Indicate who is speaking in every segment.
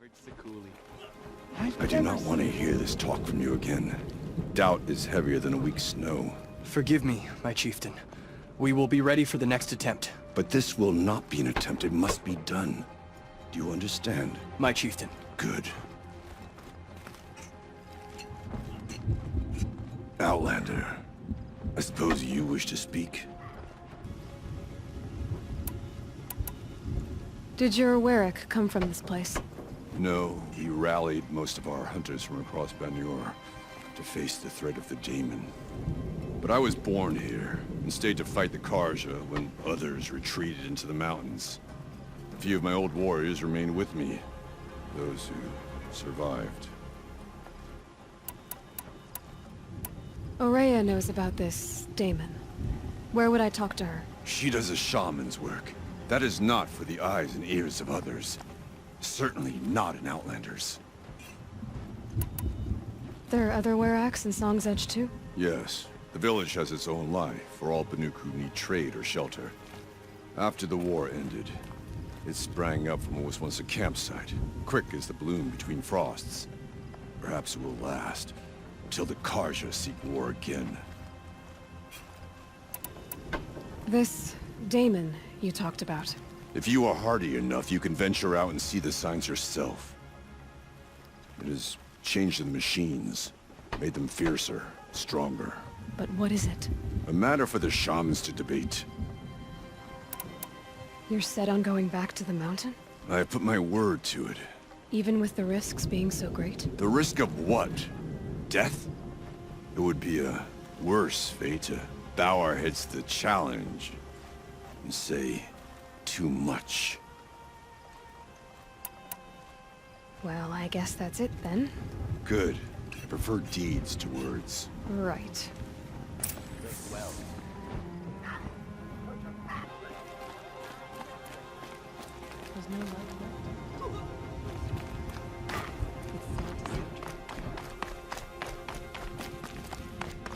Speaker 1: I do not want to hear this talk from you again. Doubt is heavier than a week's snow.
Speaker 2: Forgive me, my chieftain. We will be ready for the next attempt.
Speaker 1: But this will not be an attempt. It must be done. Do you understand?
Speaker 2: My chieftain.
Speaker 1: Good. Outlander, I suppose you wish to speak?
Speaker 3: Did your Ourea come from this place?
Speaker 1: No, he rallied most of our hunters from across Banur to face the threat of the Daemon. But I was born here and stayed to fight the Karja when others retreated into the mountains. A few of my old warriors remained with me, those who survived.
Speaker 3: Ourea knows about this Daemon. Where would I talk to her?
Speaker 1: She does a shaman's work. That is not for the eyes and ears of others. Certainly not an Outlander's.
Speaker 3: There are other Oureas in Song's Edge too?
Speaker 1: Yes. The village has its own life for all Banuk who need trade or shelter. After the war ended, it sprang up from what was once a campsite, quick as the bloom between frosts. Perhaps it will last, until the Karja seek war again.
Speaker 3: This Daemon you talked about.
Speaker 1: If you are hardy enough, you can venture out and see the signs yourself. It has changed the machines, made them fiercer, stronger.
Speaker 3: But what is it?
Speaker 1: A matter for the shamans to debate.
Speaker 3: You're set on going back to the mountain?
Speaker 1: I have put my word to it.
Speaker 3: Even with the risks being so great?
Speaker 1: The risk of what? Death? It would be a worse fate to bow our heads to the challenge and say too much.
Speaker 3: Well, I guess that's it then.
Speaker 1: Good. I prefer deeds to words.
Speaker 3: Right.
Speaker 2: Well.
Speaker 3: There's no light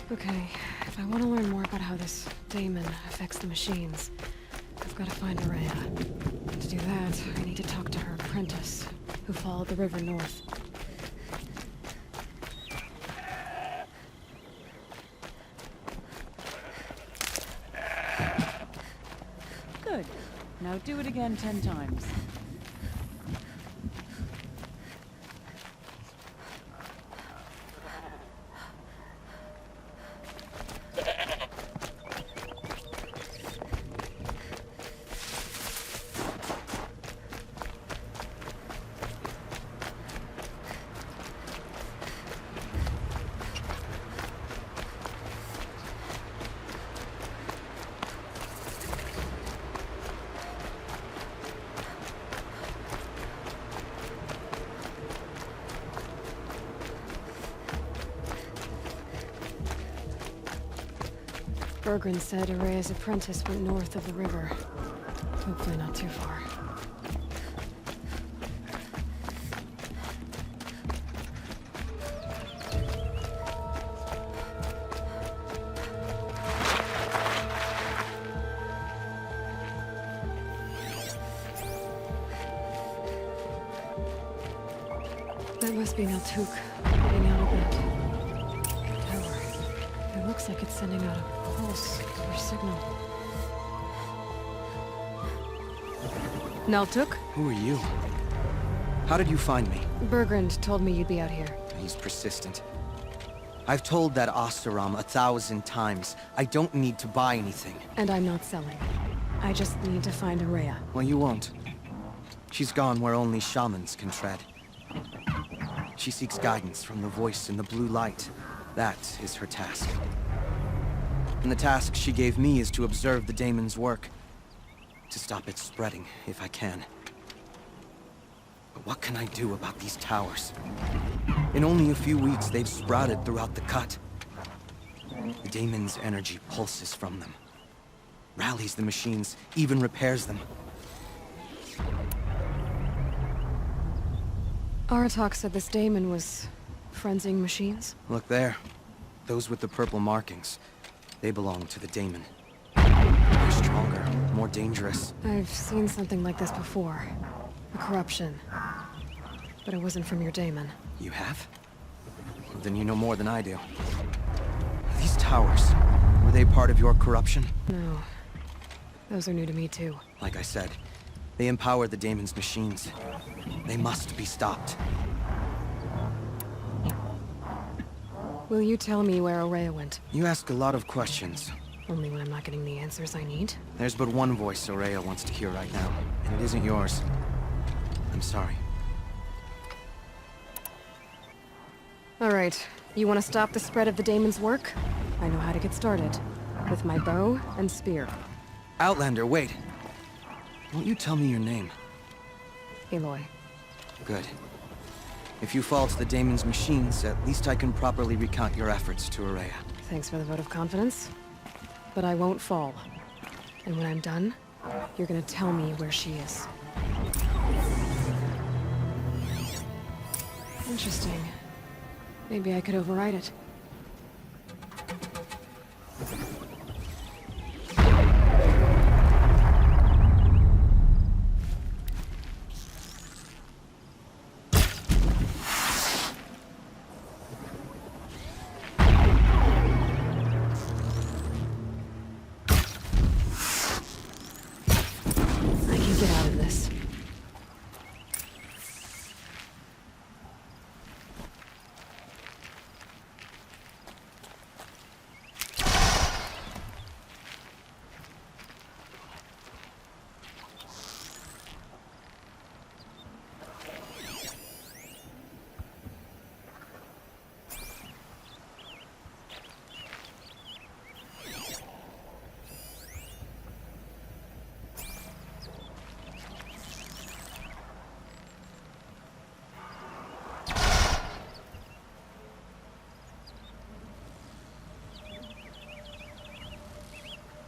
Speaker 3: left. Okay, if I want to learn more about how this Daemon affects the machines, I've got to find Ourea. To do that, I need to talk to her apprentice, who followed the river north.
Speaker 4: Good. Now do it again 10 times.
Speaker 3: Bergren said Ourea's apprentice went north of the river. Hopefully not too far. That must be Naltuk, getting out of that tower. It looks like it's sending out a pulse or signal. Naltuk?
Speaker 2: Who are you? How did you find me?
Speaker 3: Bergrand told me you'd be out here.
Speaker 2: He's persistent. I've told that Oseram 1,000 times. I don't need to buy anything.
Speaker 3: And I'm not selling. I just need to find Ourea.
Speaker 2: Well, you won't. She's gone where only shamans can tread. She seeks guidance from the voice in the blue light. That is her task. And the task she gave me is to observe the Daemon's work. To stop it spreading, if I can. But what can I do about these towers? In only a few weeks, they've sprouted throughout the cut. The Daemon's energy pulses from them. Rallies the machines, even repairs them.
Speaker 3: Aratak said this Daemon was frenzying machines.
Speaker 2: Look there. Those with the purple markings. They belong to the Daemon. They're stronger, more dangerous.
Speaker 3: I've seen something like this before. A corruption. but it wasn't from your daemon.
Speaker 2: You have? Well, then you know more than I do. These towers, were they part of your corruption?
Speaker 3: No. Those are new to me, too.
Speaker 2: Like I said, they empower the daemon's machines. They must be stopped.
Speaker 3: Will you tell me where Ourea went?
Speaker 2: You ask a lot of questions.
Speaker 3: Only when I'm not getting the answers I need?
Speaker 2: There's but one voice Ourea wants to hear right now, and it isn't yours. I'm sorry.
Speaker 3: Alright, you want to stop the spread of the daemon's work? I know how to get started. With my bow and spear.
Speaker 2: Outlander, wait. Won't you tell me your name?
Speaker 3: Aloy.
Speaker 2: Good. If you fall to the daemon's machines, at least I can properly recount your efforts to Ourea.
Speaker 3: Thanks for the vote of confidence. But I won't fall. And when I'm done, you're gonna tell me where she is. Interesting. Maybe I could override it. I can get out of this.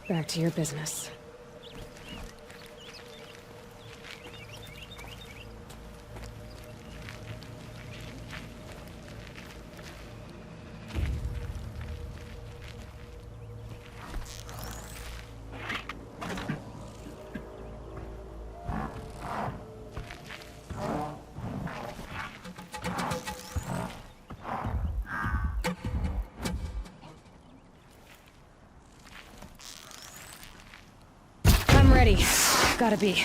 Speaker 3: Back to your business. I'm ready. Gotta be.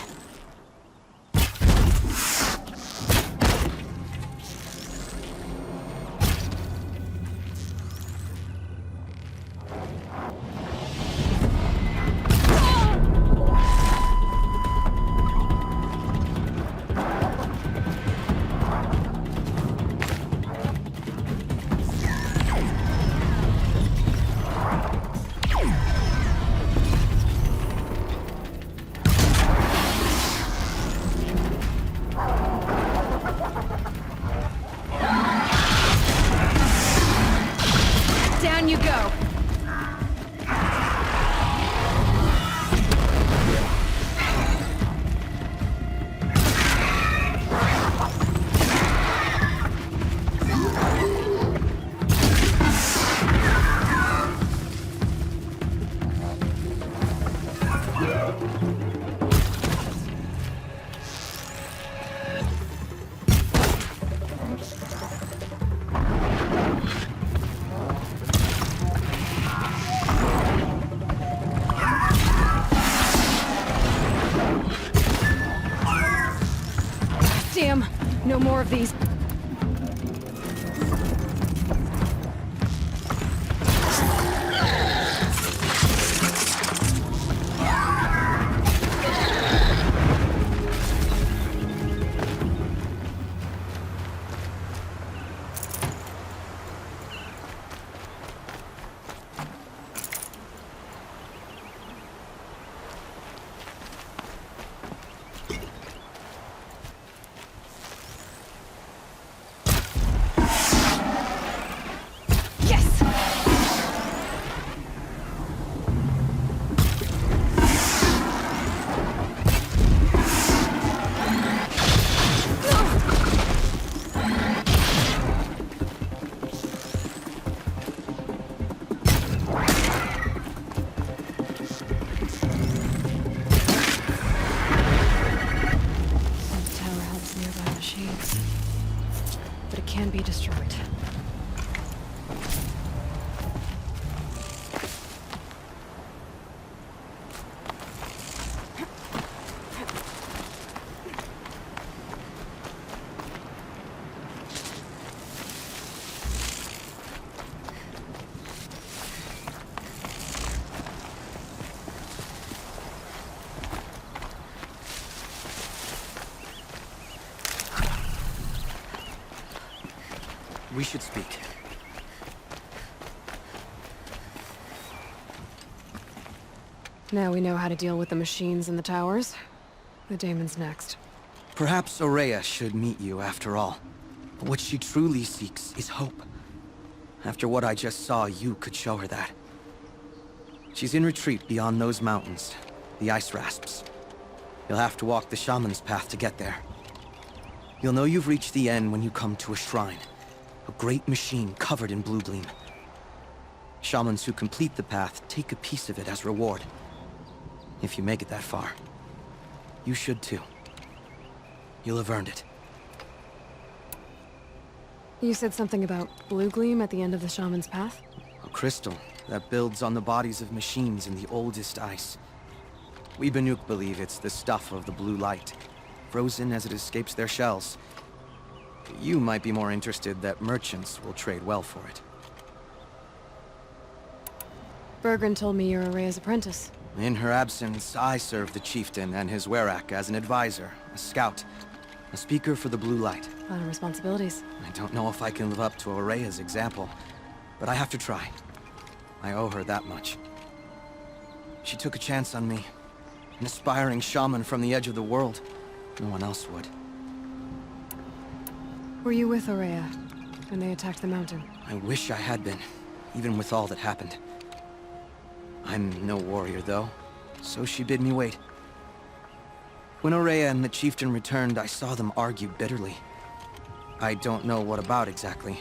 Speaker 3: Down you go. Damn, no more of these.
Speaker 2: We should speak.
Speaker 3: Now we know how to deal with the machines in the towers. The daemon's next.
Speaker 2: Perhaps Ourea should meet you after all. But what she truly seeks is hope. After what I just saw, you could show her that. She's in retreat beyond those mountains, the ice rasps. You'll have to walk the Shaman's path to get there. You'll know you've reached the end when you come to a shrine. A great machine covered in blue gleam. Shamans who complete the path take a piece of it as reward. If you make it that far, you should too. You'll have earned it.
Speaker 3: You said something about blue gleam at the end of the Shaman's path?
Speaker 2: A crystal that builds on the bodies of machines in the oldest ice. We Banuk believe it's the stuff of the blue light, frozen as it escapes their shells. You might be more interested that merchants will trade well for it.
Speaker 3: Bergren told me you're Ourea's apprentice.
Speaker 2: In her absence, I serve the chieftain and his werak as an advisor, a scout, a speaker for the blue light.
Speaker 3: A lot of responsibilities.
Speaker 2: I don't know if I can live up to Ourea's example, but I have to try. I owe her that much. She took a chance on me. An aspiring shaman from the edge of the world. No one else would.
Speaker 3: Were you with Ourea when they attacked the mountain?
Speaker 2: I wish I had been, even with all that happened. I'm no warrior, though, so she bid me wait. When Ourea and the chieftain returned, I saw them argue bitterly. I don't know what about exactly.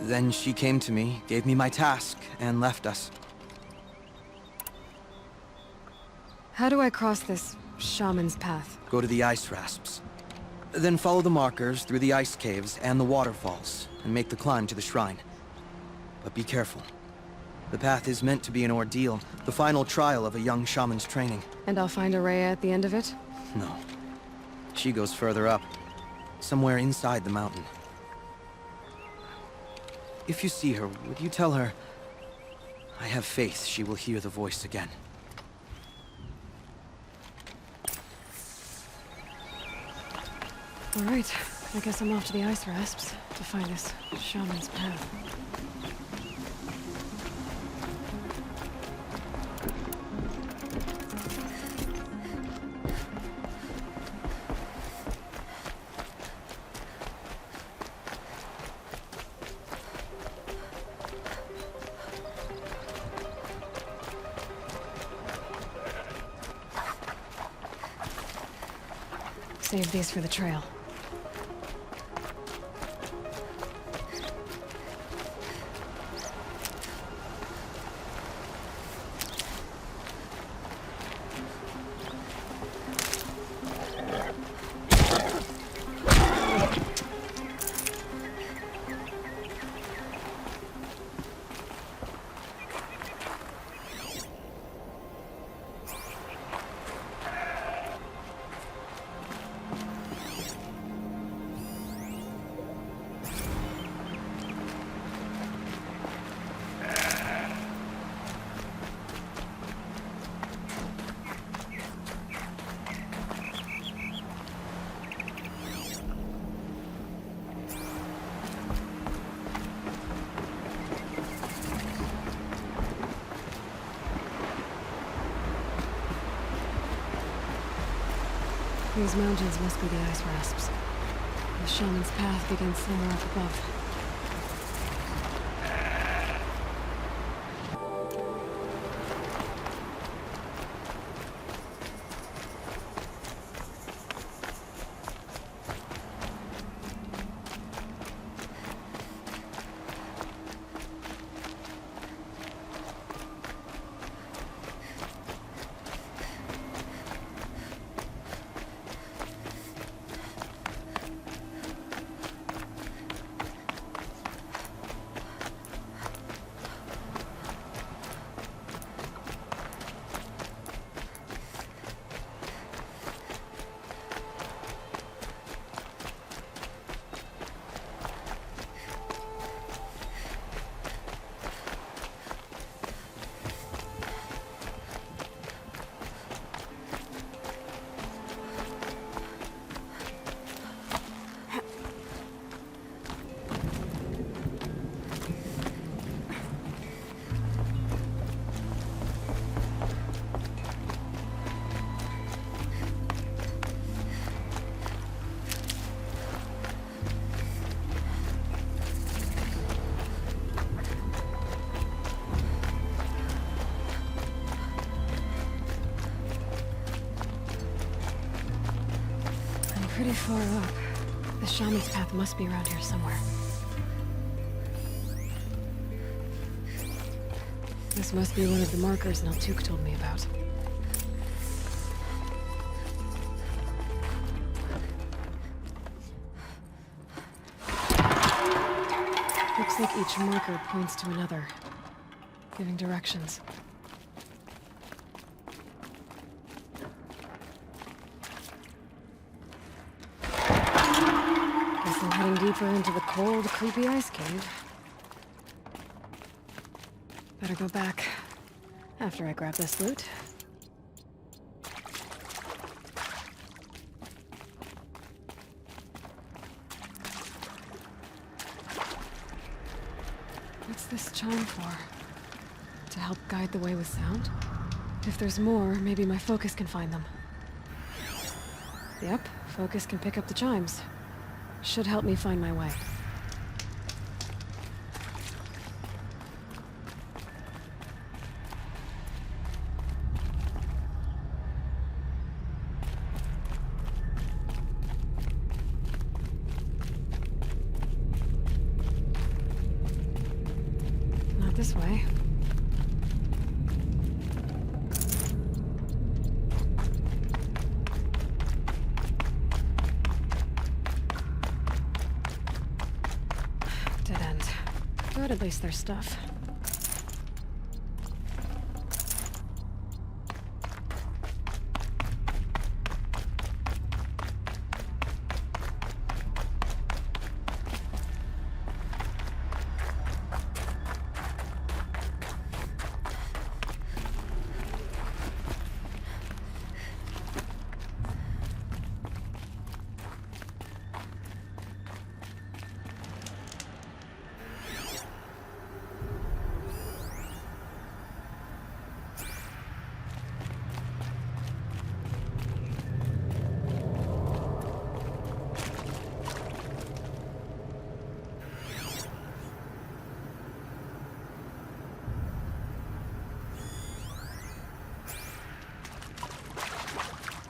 Speaker 2: Then she came to me, gave me my task, and left us.
Speaker 3: How do I cross this shaman's path?
Speaker 2: Go to the ice rasps. Then follow the markers through the ice caves and the waterfalls, and make the climb to the shrine. But be careful. The path is meant to be an ordeal, the final trial of a young shaman's training.
Speaker 3: And I'll find Ourea at the end of it?
Speaker 2: No. She goes further up, somewhere inside the mountain. If you see her, would you tell her, I have faith she will hear the voice again.
Speaker 3: All right, I guess I'm off to the ice rasps to find this shaman's path. Save these for the trail. These mountains must be the ice rasps. The shaman's path begins somewhere up above. pretty far up. The shaman's path must be around here somewhere. This must be one of the markers Naltuk told me about. Looks like each marker points to another, giving directions. Guess I'm heading deeper into the cold, creepy ice cave. Better go back after I grab this loot. What's this chime for? To help guide the way with sound? If there's more, maybe my focus can find them. Yep, focus can pick up the chimes. Should help me find my way. Not this way. Dead end. But at least there's stuff.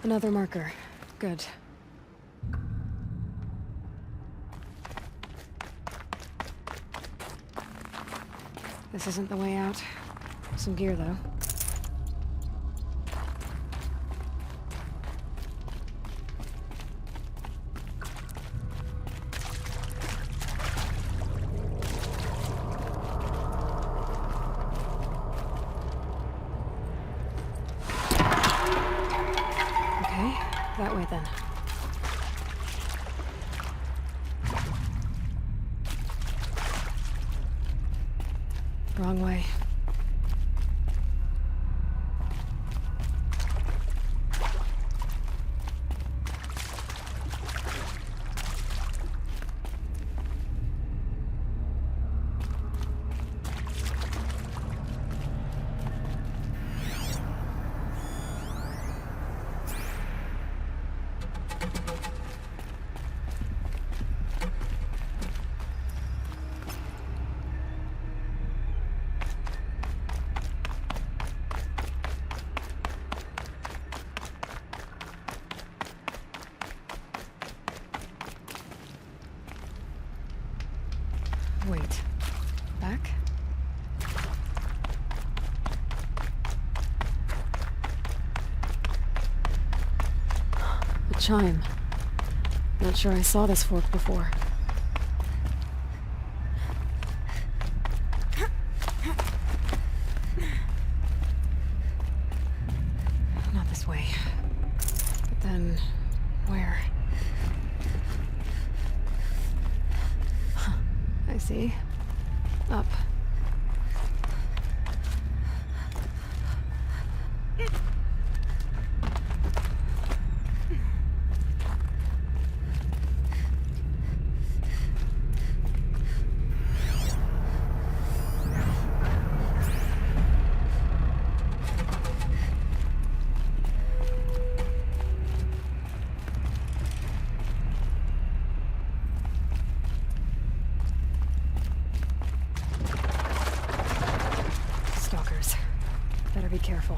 Speaker 3: Another marker. Good. This isn't the way out. Some gear, though. That way, then. Wrong way. Wait. Back? A chime. Not sure I saw this fork before. Not this way. But then, where? I see. Up. Better be careful.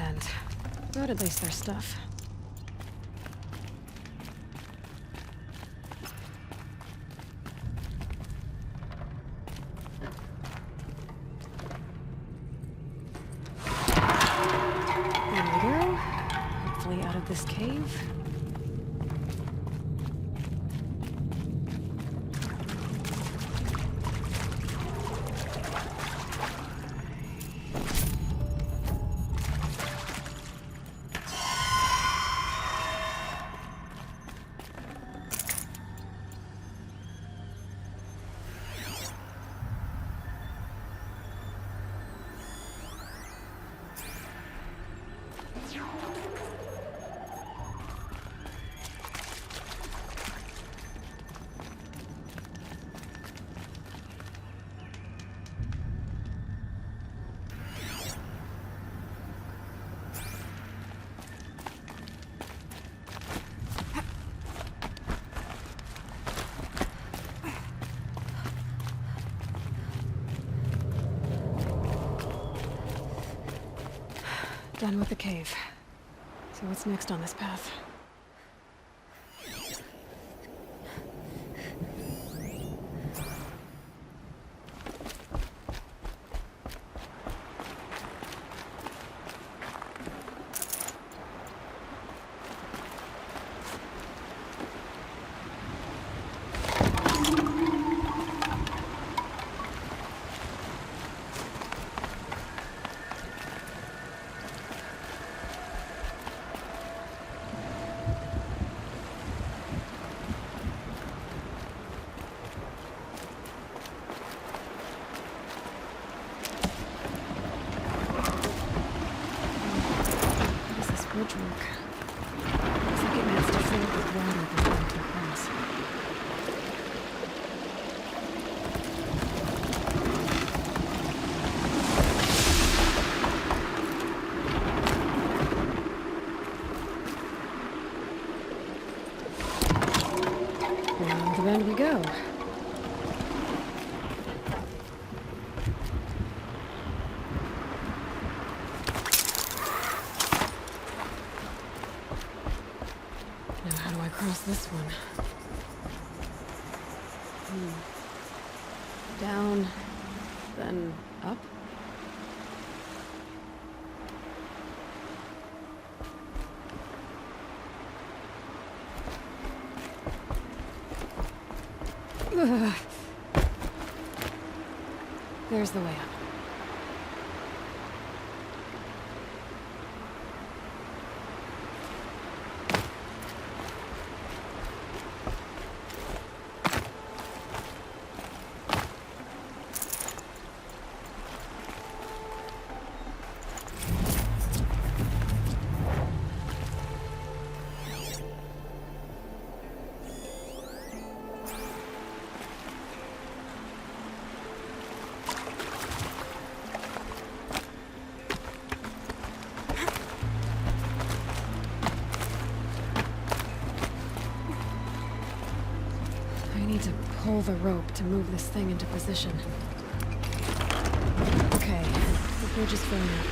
Speaker 3: band. But at least there's stuff. There we go. Hopefully out of this cave. Done with the cave. So what's next on this path? Bridge work. Looks like it needs to fill up with water before it can cross. Round the bend we go. Across this one. Down, then up. Ugh. There's the way up. Pull the rope to move this thing into position. Okay, the bridge is filling up.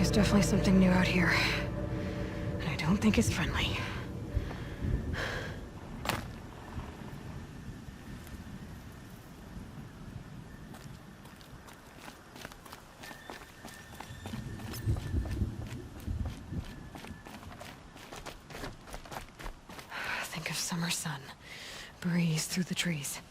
Speaker 3: There's definitely something new out here. And I don't think it's friendly. Think of summer sun. Breeze through the trees.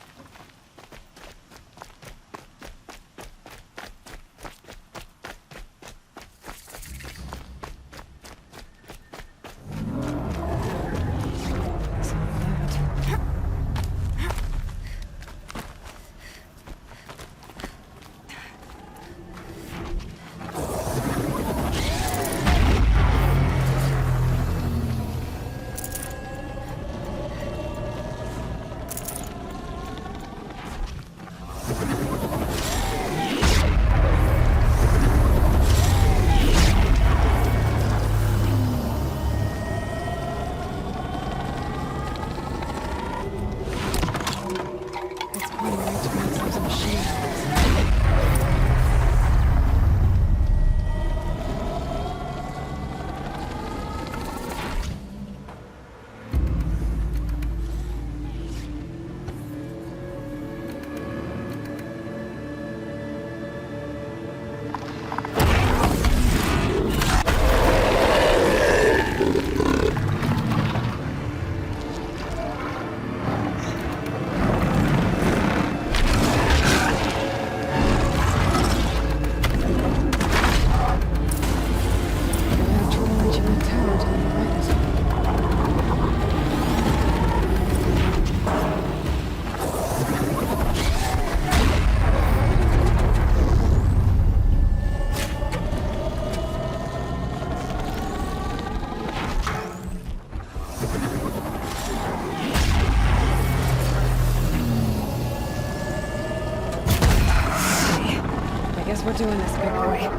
Speaker 3: We're doing this, big boy.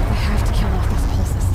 Speaker 3: I have to kill off these pulses.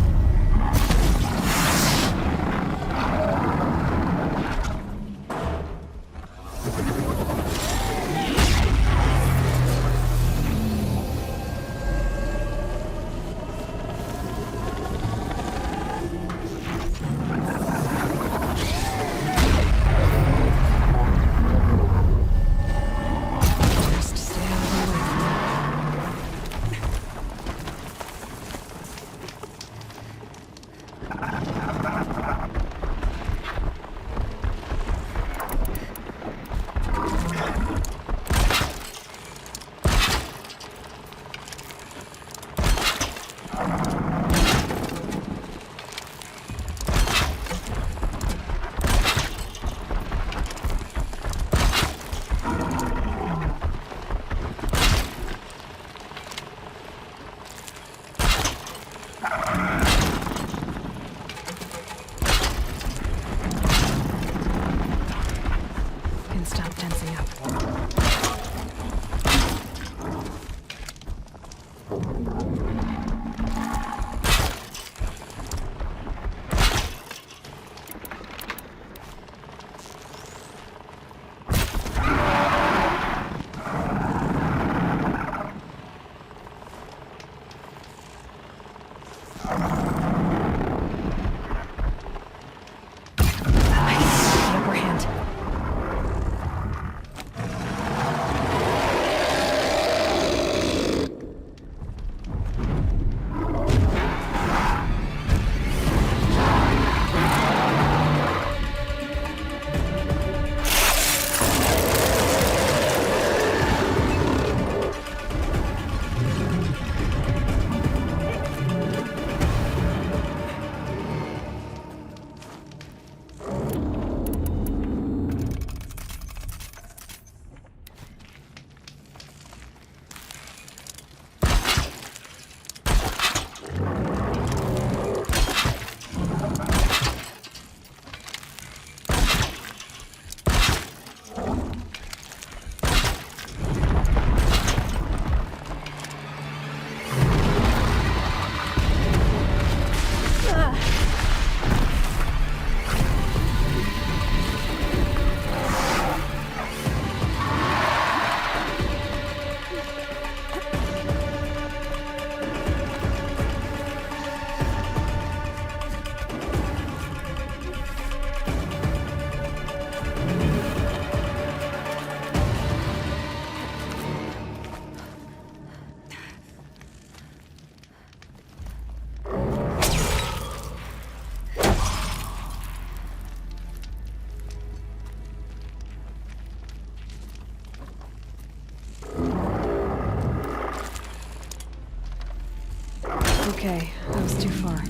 Speaker 3: Okay, that was too far.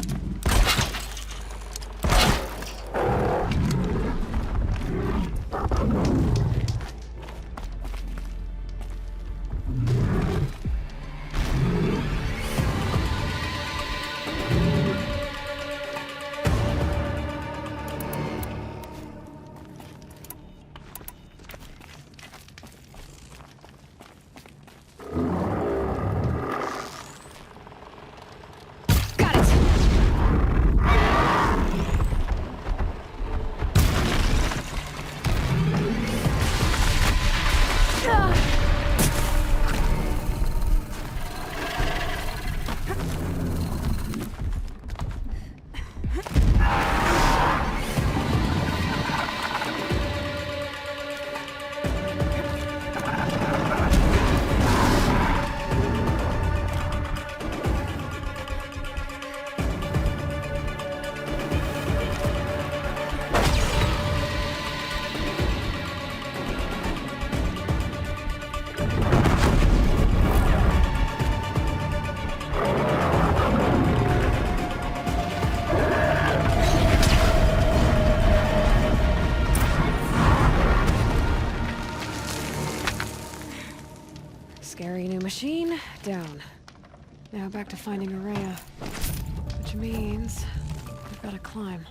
Speaker 3: Got it! Scary new machine, down. Now back to finding Ourea. Which means we've got to climb.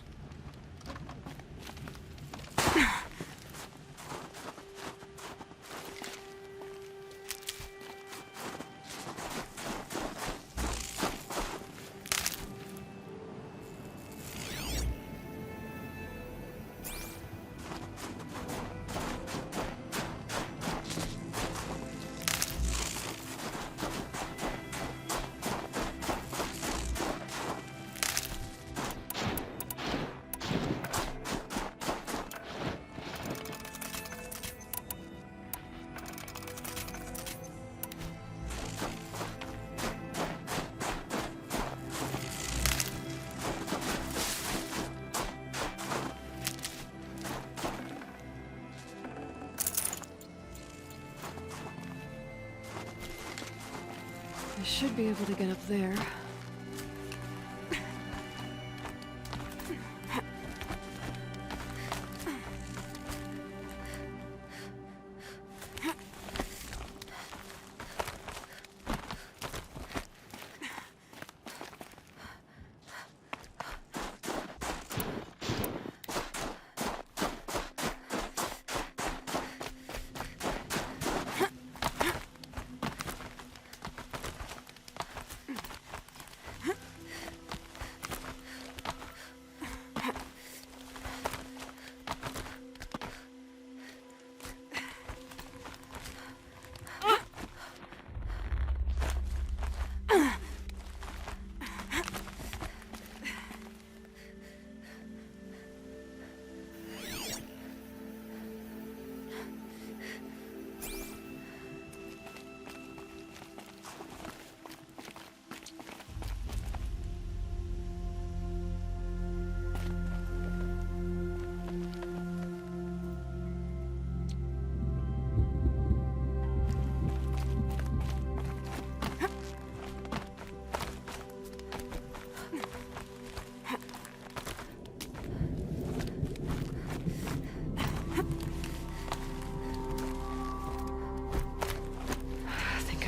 Speaker 3: I should be able to get up there.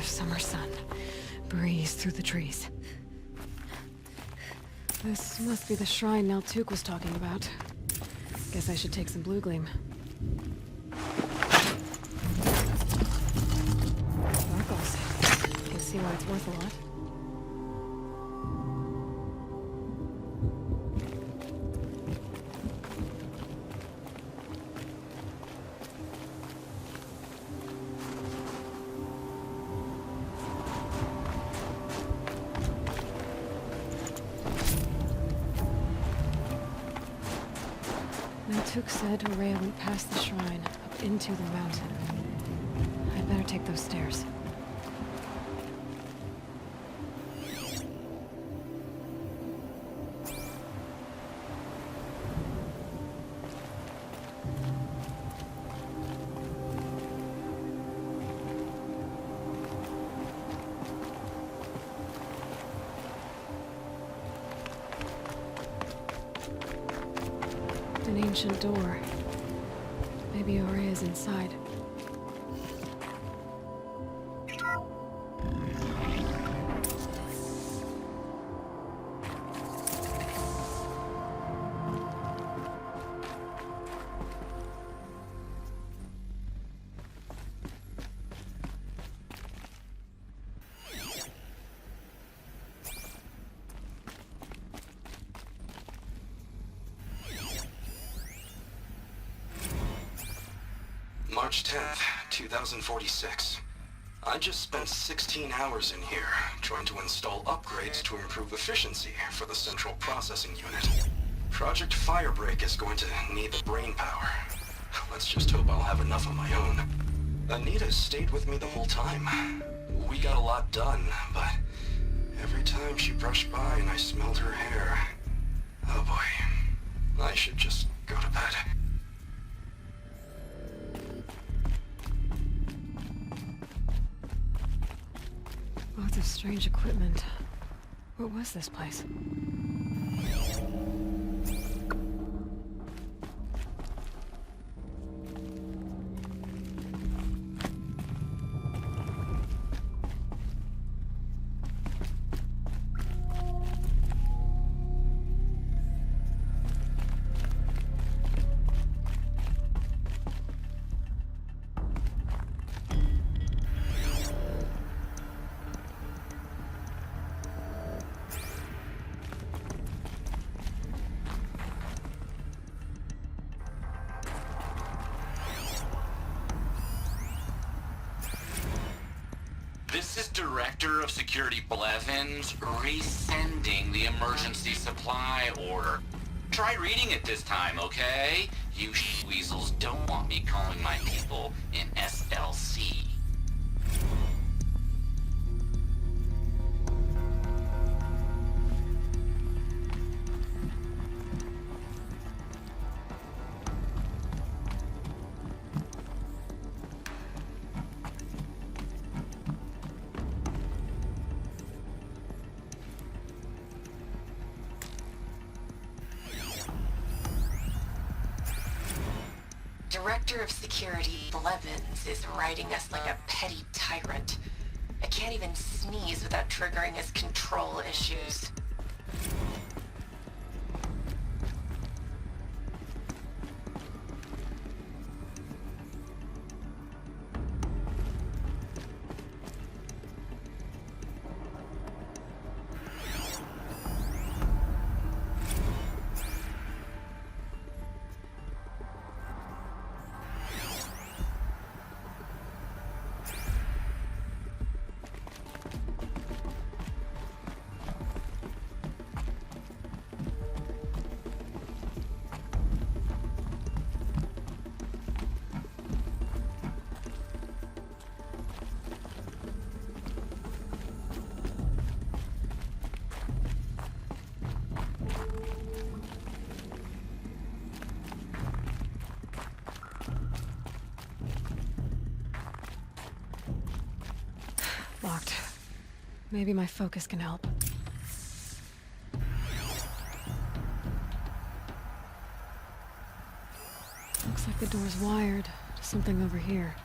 Speaker 3: Summer sun. Breeze through the trees. This must be the shrine Naltuk was talking about. Guess I should take some blue gleam. Sparkles. Can see why it's worth a lot. Naltuk said Ourea went past the shrine, up into the mountain. I'd better take those stairs. ancient door. Maybe Ourea's inside.
Speaker 5: March 10th, 2046. I just spent 16 hours in here, trying to install upgrades to improve efficiency for the central processing unit. Project Firebreak is going to need the brain power. Let's just hope I'll have enough of my own. Anita stayed with me the whole time. We got a lot done, but every time she brushed by and I smelled her hair... Oh boy. I should just go to bed.
Speaker 3: Lots of strange equipment. What was this place?
Speaker 6: This is Director of Security Blevins resending the emergency supply order. Try reading it this time, okay? You weasels don't want me calling my people in SLC.
Speaker 7: Director of Security Blevins is riding us like a petty tyrant. I can't even sneeze without triggering his control issues.
Speaker 3: Locked. Maybe my focus can help. Looks like the door's wired to something over here.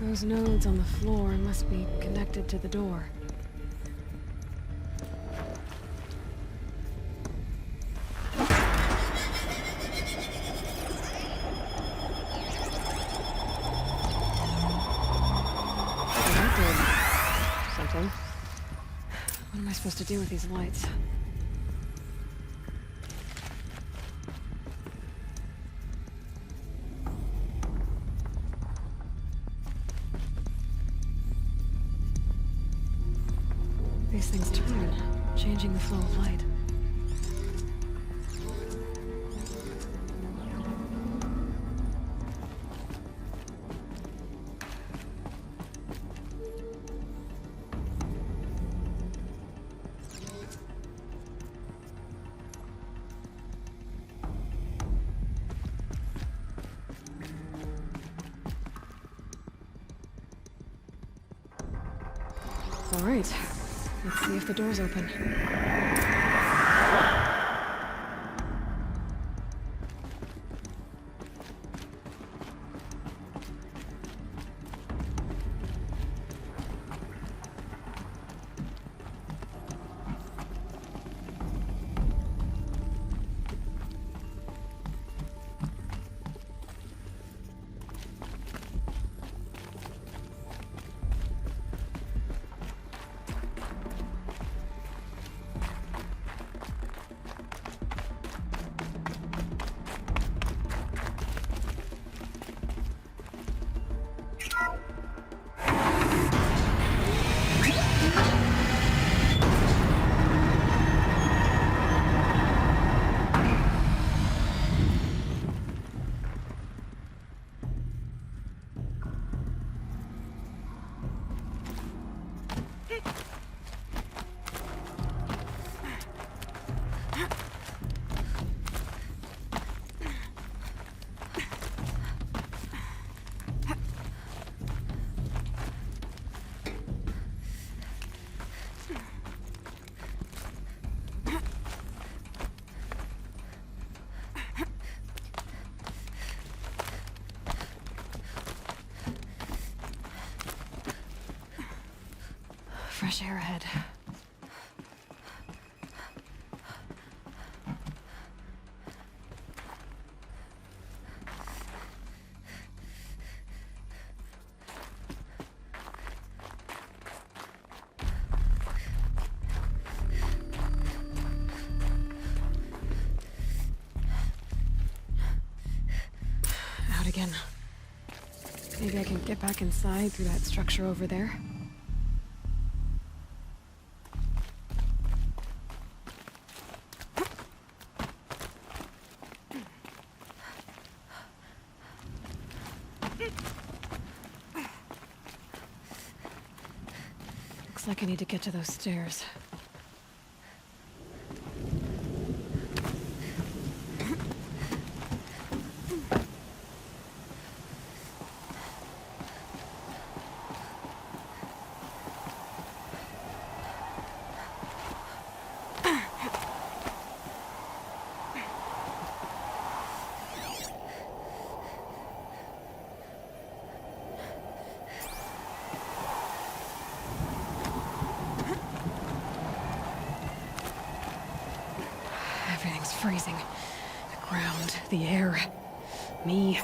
Speaker 3: Those nodes on the floor must be connected to the door. That did something. What am I supposed to do with these lights? These things turn, changing the flow of light. All right. Let's see if the door's open. Fresh air ahead. Out again. Maybe I can get back inside through that structure over there. Looks like I need to get to those stairs. Everything's freezing. The ground, the air, me.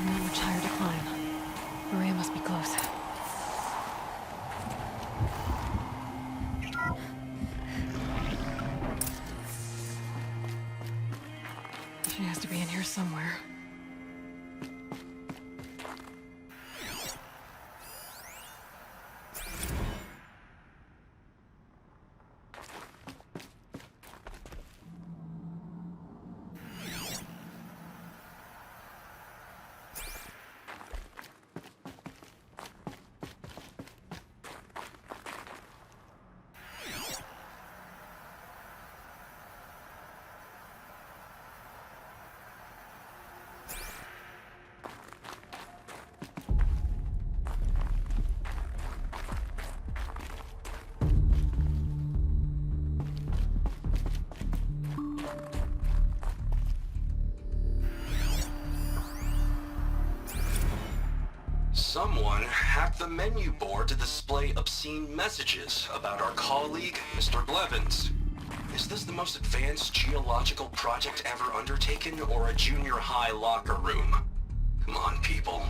Speaker 3: Not much higher to climb. Ourea must be close. She has to be in here somewhere.
Speaker 5: Someone hacked the menu board to display obscene messages about our colleague, Mr. Blevins. Is this the most advanced geological project ever undertaken, or a junior high locker room? Come on, people.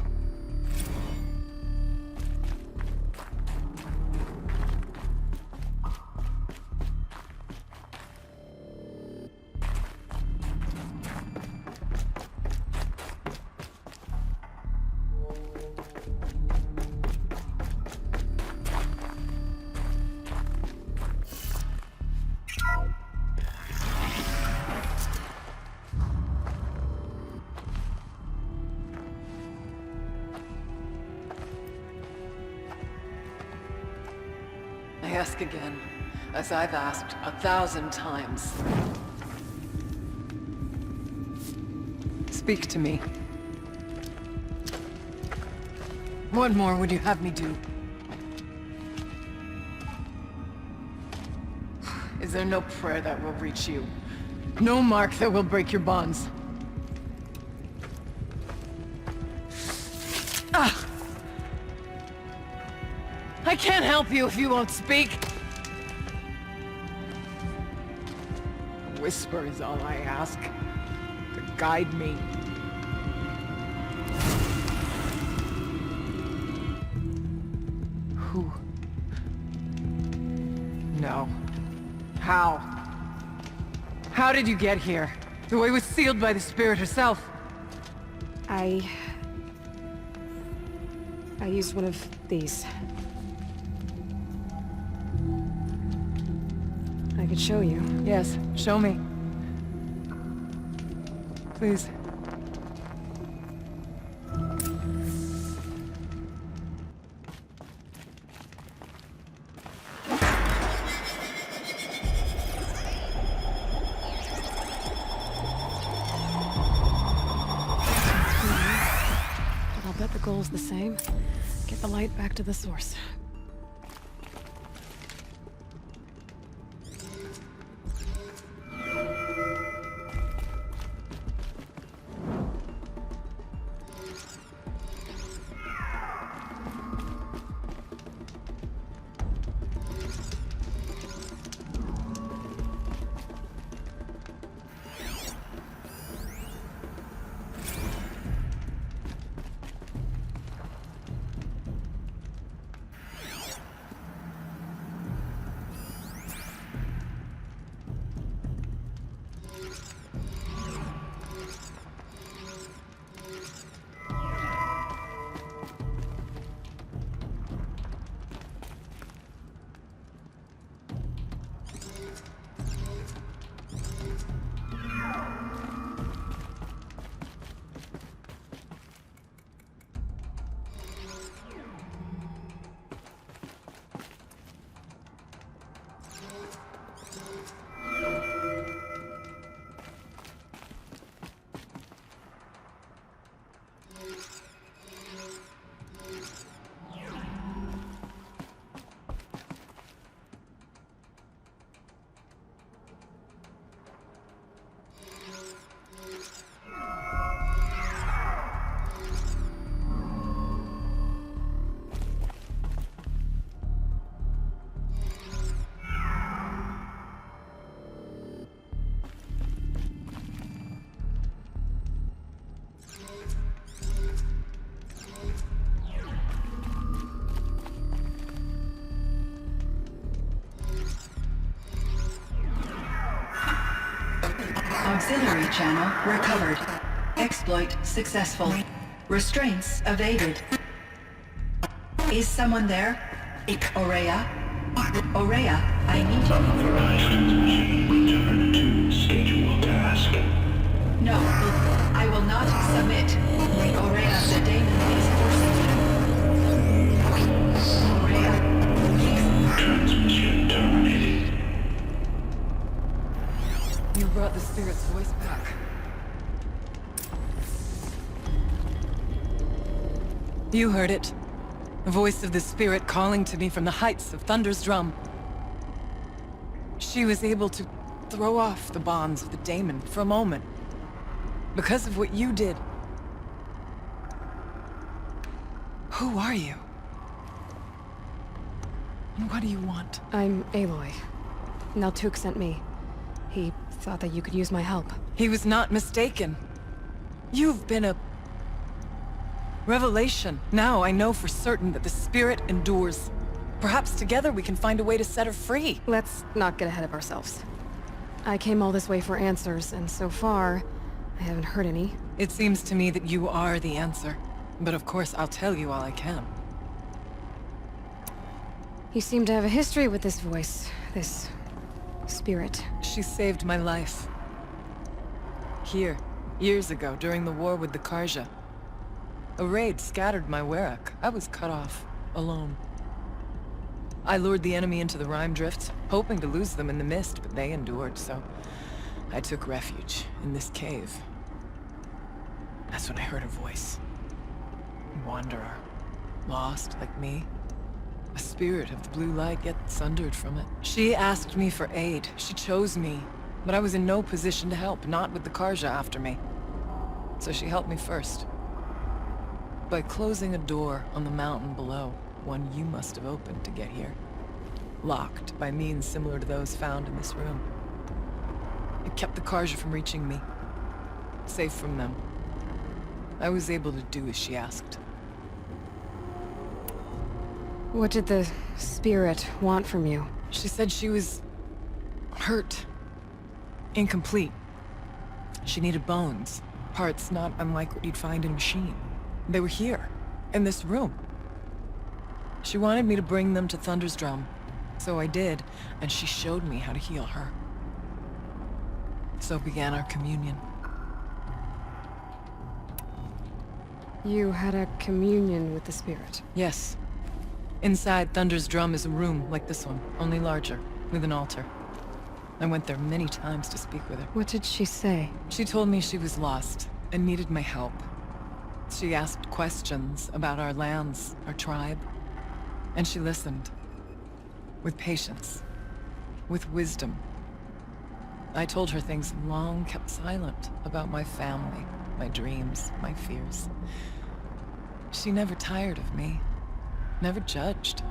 Speaker 8: I ask again, as I've asked 1,000 times. Speak to me. What more would you have me do? Is there no prayer that will reach you? No mark that will break your bonds? Ah! I can't help you if you won't speak! A whisper is all I ask. To guide me. Who? No. How? How did you get here? The way was sealed by the spirit herself.
Speaker 3: I used one of these. I could show you.
Speaker 8: Yes, show me. Please.
Speaker 3: But I'll bet the goal's the same. Get the light back to the source.
Speaker 9: Auxiliary channel recovered. Exploit successful. Restraints evaded. Is someone there? Ourea? Ourea, I need you.
Speaker 10: Unauthorized transmission. Return to schedule task.
Speaker 9: No, I will not submit. Ourea, the daemon is forcing you. Ourea.
Speaker 10: Transmission terminated.
Speaker 8: You brought the spirit's voice back. You heard it. The voice of the spirit calling to me from the heights of Thunder's drum. She was able to throw off the bonds of the daemon for a moment. Because of what you did. Who are you? And what do you want?
Speaker 3: I'm Aloy. Naltuk sent me. He thought that you could use my help.
Speaker 8: He was not mistaken. You've been a... revelation. Now I know for certain that the spirit endures. Perhaps together we can find a way to set her free.
Speaker 3: Let's not get ahead of ourselves. I came all this way for answers, and so far, I haven't heard any.
Speaker 8: It seems to me that you are the answer. But of course, I'll tell you all I can.
Speaker 3: You seem to have a history with this voice, this spirit.
Speaker 8: She saved my life. Here, years ago, during the war with the Karja. A raid scattered my Werak. I was cut off, alone. I lured the enemy into the Rime Drift, hoping to lose them in the mist, but they endured, so I took refuge in this cave. That's when I heard her voice. A wanderer, lost like me. A spirit of the blue light, yet sundered from it. She asked me for aid. She chose me. But I was in no position to help, not with the Karja after me. So she helped me first. By closing a door on the mountain below, one you must have opened to get here. Locked by means similar to those found in this room. It kept the Karja from reaching me. Safe from them. I was able to do as she asked.
Speaker 3: What did the spirit want from you?
Speaker 8: She said she was... hurt. Incomplete. She needed bones. Parts not unlike what you'd find in a machine. They were here, in this room. She wanted me to bring them to Thunder's Drum. So I did, and she showed me how to heal her. So began our communion.
Speaker 3: You had a communion with the spirit?
Speaker 8: Yes. Inside Thunder's Drum is a room like this one, only larger, with an altar. I went there many times to speak with her.
Speaker 3: What did she say?
Speaker 8: She told me she was lost and needed my help. She asked questions about our lands, our tribe, and she listened. With patience. With wisdom. I told her things long kept silent about my family, my dreams, my fears. She never tired of me. Never judged.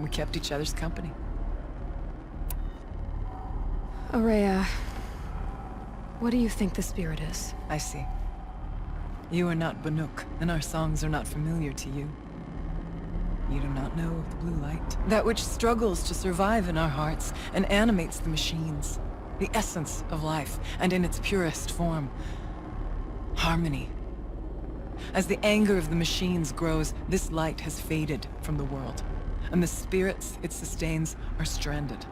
Speaker 8: We kept each other's company.
Speaker 3: Ourea, what do you think the spirit is?
Speaker 8: I see. You are not Banuk, and our songs are not familiar to you. You do not know of the blue light. That which struggles to survive in our hearts and animates the machines. The essence of life, and in its purest form. Harmony. As the anger of the machines grows, this light has faded from the world, and the spirits it sustains are stranded.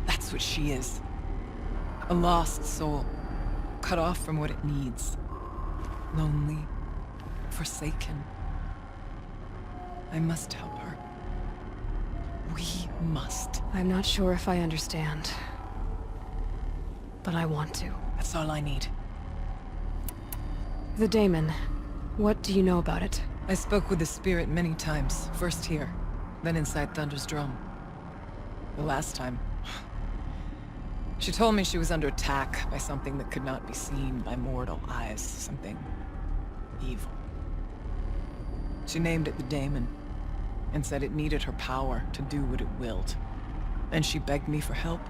Speaker 8: That's what she is. A lost soul, cut off from what it needs. Lonely, forsaken. I must help her. We must.
Speaker 3: I'm not sure if I understand, but I want to.
Speaker 8: That's all I need.
Speaker 3: The daemon. What do you know about it?
Speaker 8: I spoke with the spirit many times, first here, then inside Thunder's Drum. The last time... She told me she was under attack by something that could not be seen by mortal eyes, something evil. She named it the daemon, and said it needed her power to do what it willed. And she begged me for help,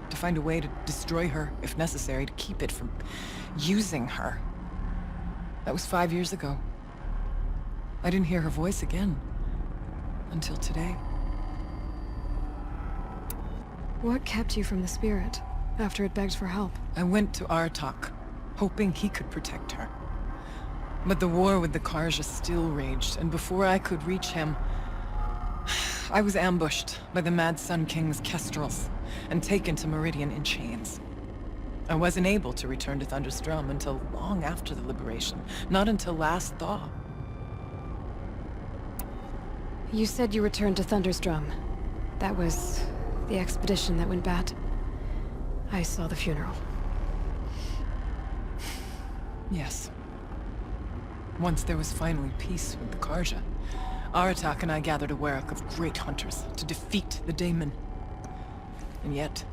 Speaker 8: to find a way to destroy her, if necessary, to keep it from using her. That was 5 years ago. I didn't hear her voice again. Until today.
Speaker 3: What kept you from the spirit, after it begged for help?
Speaker 8: I went to Artok, hoping he could protect her. But the war with the Karja still raged, and before I could reach him, I was ambushed by the Mad Sun King's kestrels, and taken to Meridian in chains. I wasn't able to return to Thunder's Drum until long after the liberation, not until last thaw.
Speaker 3: You said you returned to Thunder's Drum. That was the expedition that went bad. I saw the funeral.
Speaker 8: Yes. Once there was finally peace with the Karja, Aratak and I gathered a Werak of great hunters to defeat the daemon. And yet,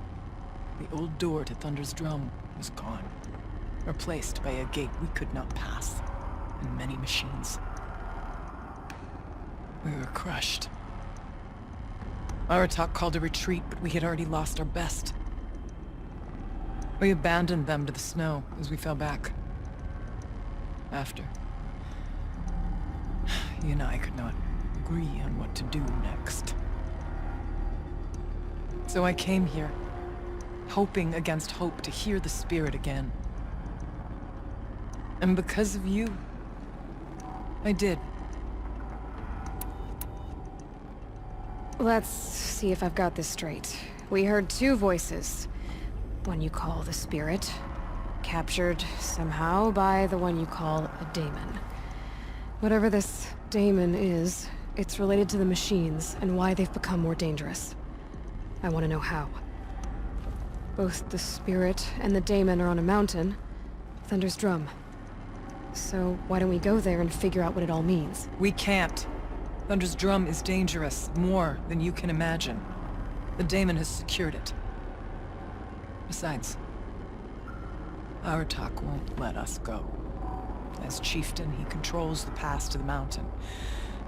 Speaker 8: the old door to Thunder's Drum was gone, replaced by a gate we could not pass, and many machines. We were crushed. Aratak called a retreat, but we had already lost our best. We abandoned them to the snow as we fell back. After, you and I could not agree on what to do next. So I came here, hoping against hope to hear the spirit again. And because of you, I did.
Speaker 3: Let's see if I've got this straight. We heard two voices. One you call the spirit, captured somehow by the one you call a daemon. Whatever this daemon is, it's related to the machines and why they've become more dangerous. I want to know how. Both the spirit and the daemon are on a mountain, Thunder's Drum. So why don't we go there and figure out what it all means?
Speaker 8: We can't. Thunder's Drum is dangerous, more than you can imagine. The daemon has secured it. Besides, Aratak won't let us go. As chieftain, he controls the pass to the mountain,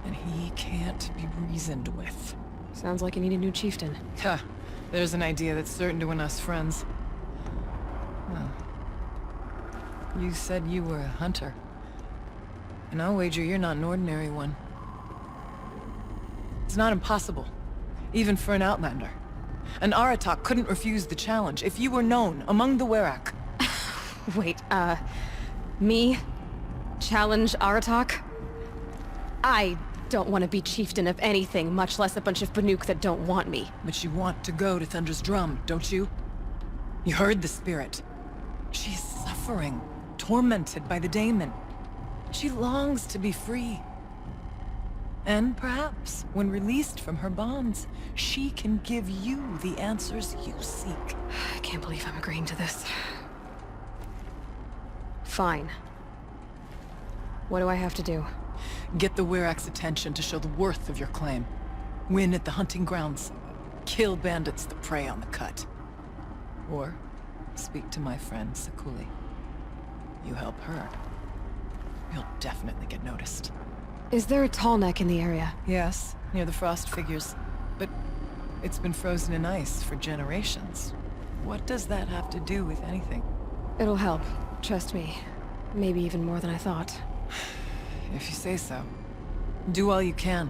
Speaker 8: and he can't be reasoned with.
Speaker 3: Sounds like you need a new chieftain.
Speaker 8: Ha! There's an idea that's certain to win us friends. Well, you said you were a hunter. And I'll wager you're not an ordinary one. It's not impossible, even for an outlander. And Aratak couldn't refuse the challenge if you were known among the Werak.
Speaker 3: Wait, me? Challenge Aratak? I don't want to be chieftain of anything, much less a bunch of Banuk that don't want me.
Speaker 8: But you want to go to Thunder's Drum, don't you? You heard the spirit. She's suffering, tormented by the daemon. She longs to be free. And perhaps, when released from her bonds, she can give you the answers you seek.
Speaker 3: I can't believe I'm agreeing to this. Fine. What do I have to do?
Speaker 8: Get the Werak's attention to show the worth of your claim. Win at the hunting grounds. Kill bandits that prey on the cut. Or speak to my friend Sakuli. You help her, you'll definitely get noticed.
Speaker 3: Is there a tall neck in the area?
Speaker 8: Yes, near the frost figures. But it's been frozen in ice for generations. What does that have to do with anything?
Speaker 3: It'll help. Trust me. Maybe even more than I thought.
Speaker 8: If you say so. Do all you can.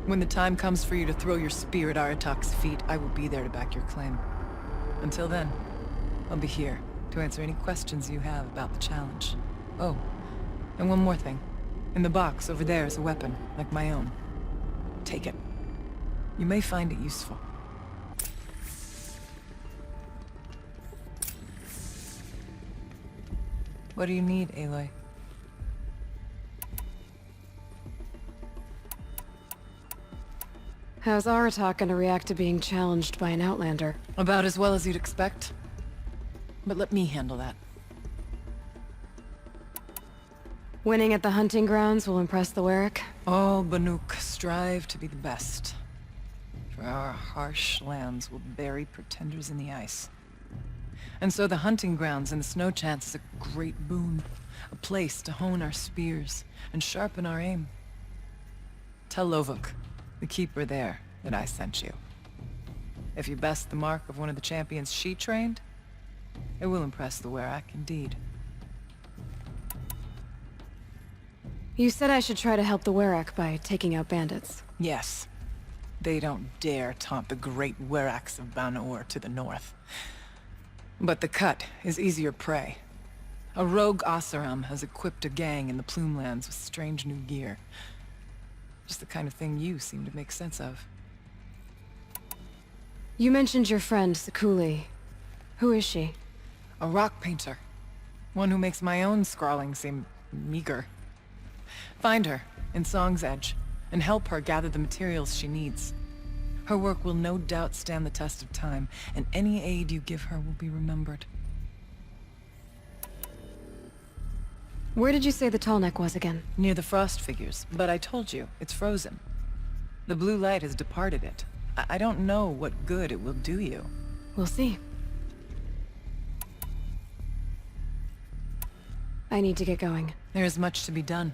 Speaker 8: When the time comes for you to throw your spear at Aratak's feet, I will be there to back your claim. Until then, I'll be here to answer any questions you have about the challenge. Oh, and one more thing. In the box over there is a weapon, like my own. Take it. You may find it useful. What do you need, Aloy?
Speaker 3: How's Aratak gonna react to being challenged by an outlander?
Speaker 8: About as well as you'd expect. But let me handle that.
Speaker 3: Winning at the hunting grounds will impress the Werak?
Speaker 8: All Banuk strive to be the best. For our harsh lands will bury pretenders in the ice. And so the hunting grounds and the snow chance is a great boon. A place to hone our spears and sharpen our aim. Tell Lovuk, the keeper there, that I sent you. If you best the mark of one of the champions she trained, it will impress the Werak indeed.
Speaker 3: You said I should try to help the Werak by taking out bandits.
Speaker 8: Yes. They don't dare taunt the great Weraks of Banor to the north. But the cut is easier prey. A rogue Oseram has equipped a gang in the Plumelands with strange new gear. Just the kind of thing you seem to make sense of.
Speaker 3: You mentioned your friend, Sakuli. Who is she?
Speaker 8: A rock painter. One who makes my own scrawling seem meager. Find her in Song's Edge, and help her gather the materials she needs. Her work will no doubt stand the test of time, and any aid you give her will be remembered.
Speaker 3: Where did you say the tall neck was again?
Speaker 8: Near the frost figures, but I told you, it's frozen. The blue light has departed it. I don't know what good it will do you.
Speaker 3: We'll see. I need to get going.
Speaker 8: There is much to be done.